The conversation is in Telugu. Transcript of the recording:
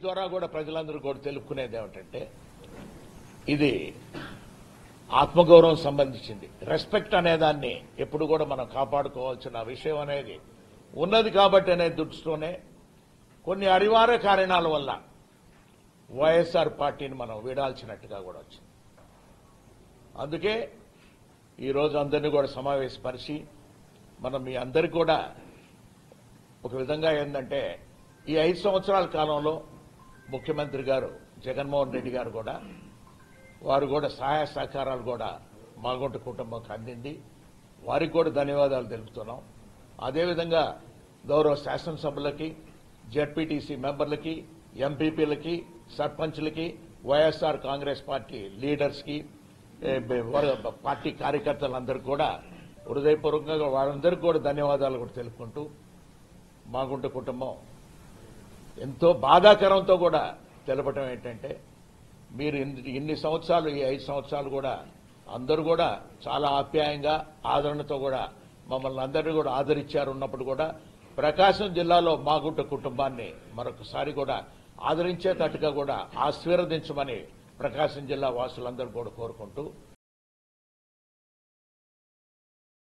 ద్వారా కూడా ప్రజలందరూ కూడా తెలుపుకునేది ఏమిటంటే ఇది ఆత్మగౌరవం సంబంధించింది. రెస్పెక్ట్ అనేదాన్ని ఎప్పుడు కూడా మనం కాపాడుకోవాల్సిన విషయం అనేది ఉన్నది కాబట్టి అనే దృష్టితోనే కొన్ని అనివార్య కారణాల వల్ల వైఎస్ఆర్ పార్టీని మనం వీడాల్సినట్టుగా కూడా వచ్చింది. అందుకే ఈరోజు అందరినీ కూడా సమావేశపరిచి మనం మీ అందరికీ కూడా ఒక విధంగా ఏంటంటే ఈ 5 సంవత్సరాల కాలంలో ముఖ్యమంత్రి గారు జగన్మోహన్ రెడ్డి గారు కూడా వారు కూడా సహాయ సహకారాలు కూడా మాగుంట కుటుంబంకి అందింది. వారికి కూడా ధన్యవాదాలు తెలుపుతున్నాం. అదేవిధంగా గౌరవ శాసనసభ్యులకి, జెడ్పీటీసీ మెంబర్లకి, ఎంపీపీలకి, సర్పంచ్లకి, వైఎస్ఆర్ కాంగ్రెస్ పార్టీ లీడర్స్కి, పార్టీ కార్యకర్తలందరికీ కూడా హృదయపూర్వకంగా వాళ్ళందరికీ కూడా ధన్యవాదాలు కూడా తెలుపుకుంటూ మాగుంట కుటుంబం ఎంతో బాధాకరంతో కూడా తెలపడం ఏంటంటే మీరు ఇన్ని సంవత్సరాలు ఈ 5 సంవత్సరాలు కూడా అందరూ కూడా చాలా ఆప్యాయంగా ఆదరణతో కూడా మమ్మల్ని అందరినీ కూడా ఆదరించారు. ఉన్నప్పుడు కూడా ప్రకాశం జిల్లాలో మాగుంట కుటుంబాన్ని మరొకసారి కూడా ఆదరించేటట్టుగా కూడా ఆశీర్వదించమని ప్రకాశం జిల్లా వాసులందరూ కూడా కోరుకుంటూ